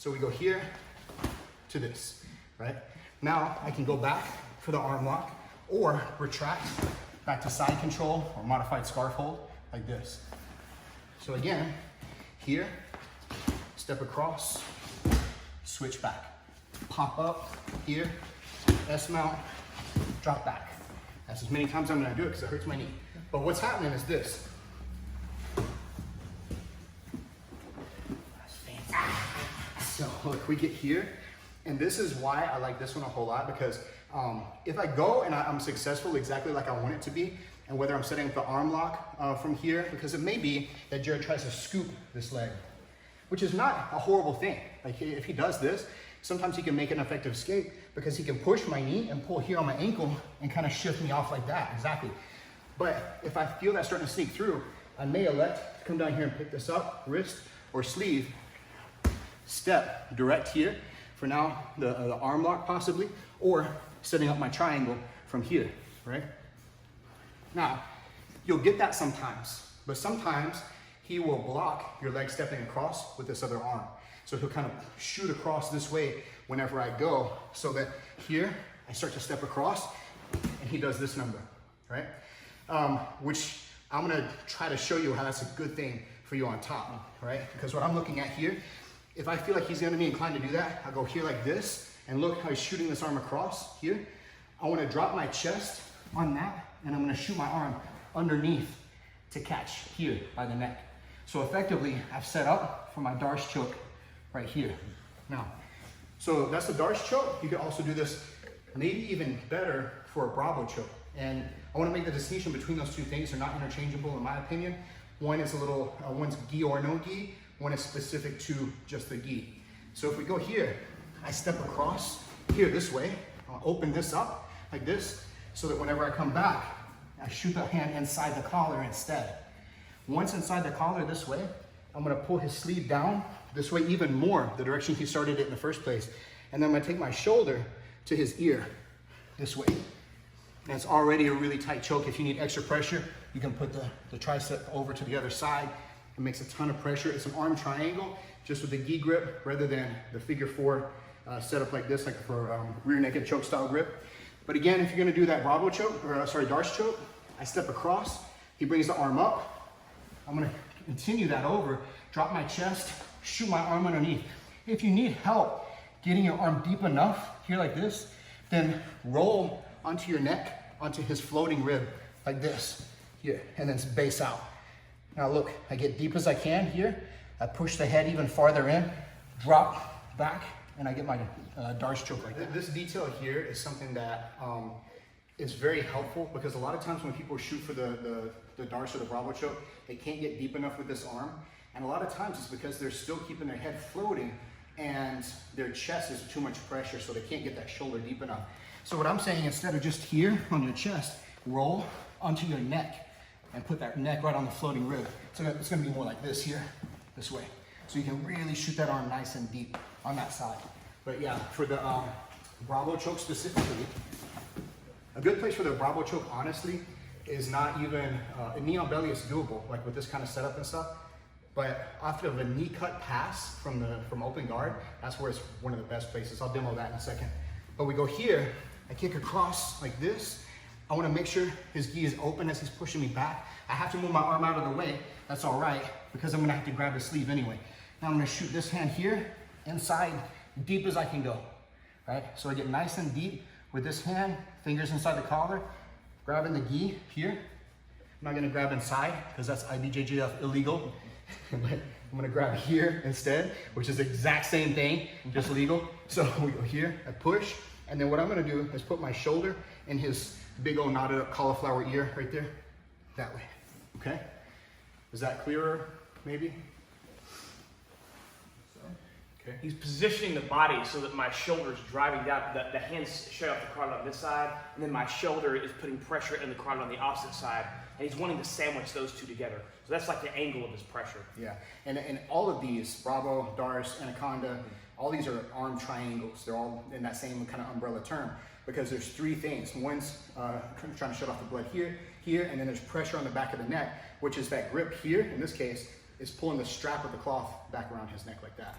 So we go here to this, right? Now I can go back for the arm lock or retract back to side control or modified scarf hold like this. So again, here, step across, switch back, pop up here, S mount, drop back. That's as many times I'm gonna do it because it hurts my knee. But what's happening is this. That's fancy. So look, we get here, and this is why I like this one a whole lot, because if I go and I'm successful exactly like I want it to be, and whether I'm setting up the arm lock from here, because it may be that Jared tries to scoop this leg, which is not a horrible thing. Like if he does this, sometimes he can make an effective escape because he can push my knee and pull here on my ankle and kind of shift me off like that, exactly. But if I feel that starting to sneak through, I may elect to come down here and pick this up, wrist or sleeve, step direct here for now, the arm lock possibly, or setting up my triangle from here, right? Now, you'll get that sometimes, but sometimes he will block your leg stepping across with this other arm. So he'll kind of shoot across this way whenever I go, so that here I start to step across and he does this number, right? Which I'm gonna try to show you how that's a good thing for you on top, right? Because what I'm looking at here, if I feel like he's gonna be inclined to do that, I'll go here like this, and look how he's shooting this arm across here. I wanna drop my chest on that, and I'm gonna shoot my arm underneath to catch here by the neck. So effectively, I've set up for my Darce choke right here. Now, so that's the Darce choke. You can also do this maybe even better for a Brabo choke. And I wanna make the distinction between those two things. They're not interchangeable in my opinion. One is a little, one's gi or no gi. One is specific to just the gi. So if we go here, I step across here this way. I'll open this up like this, so that whenever I come back, I shoot the hand inside the collar instead. Once inside the collar this way, I'm gonna pull his sleeve down this way even more, the direction he started it in the first place. And then I'm gonna take my shoulder to his ear this way. And it's already a really tight choke. If you need extra pressure, you can put the tricep over to the other side. It makes a ton of pressure. It's an arm triangle, just with the gi grip rather than the figure four setup like this, like for rear naked choke style grip. But again, if you're gonna do that Brabo choke, or sorry, Darce choke, I step across, he brings the arm up. I'm gonna continue that over, drop my chest, shoot my arm underneath. If you need help getting your arm deep enough here like this, then roll onto your neck, onto his floating rib like this, here, and then base out. Now look, I get deep as I can here. I push the head even farther in, drop back, and I get my Darce choke like that. This detail here is something that is very helpful, because a lot of times when people shoot for the Darce or the Brabo choke, they can't get deep enough with this arm. And a lot of times it's because they're still keeping their head floating and their chest is too much pressure, so they can't get that shoulder deep enough. So what I'm saying, instead of just here on your chest, roll onto your neck and put that neck right on the floating rib. So it's gonna be more like this here, this way. So you can really shoot that arm nice and deep on that side. But yeah, for the Brabo choke specifically, a good place for the Brabo choke, honestly, is not even, a knee on belly is doable, like with this kind of setup and stuff. But after a knee cut pass from open guard, that's where it's one of the best places. I'll demo that in a second. But we go here, I kick across like this. I wanna make sure his gi is open as he's pushing me back. I have to move my arm out of the way. That's all right, because I'm gonna have to grab his sleeve anyway. Now I'm gonna shoot this hand here, inside, deep as I can go, right? So I get nice and deep with this hand, fingers inside the collar, grabbing the gi here. I'm not gonna grab inside, because that's IBJJF illegal. But I'm gonna grab here instead, which is the exact same thing, just legal. So we go here, I push, and then what I'm gonna do is put my shoulder in his big old knotted up cauliflower ear right there, that way, okay? Is that clearer, maybe? Okay. He's positioning the body so that my shoulder is driving down, the hands straight off the cartilage on this side, and then my shoulder is putting pressure in the cartilage on the opposite side, and he's wanting to sandwich those two together. So that's like the angle of his pressure. Yeah, and all of these, Brabo, Darce, Anaconda, all these are arm triangles. They're all in that same kind of umbrella term, because there's three things. One's trying to shut off the blood here, and then there's pressure on the back of the neck, which is that grip here, in this case, is pulling the strap of the cloth back around his neck like that.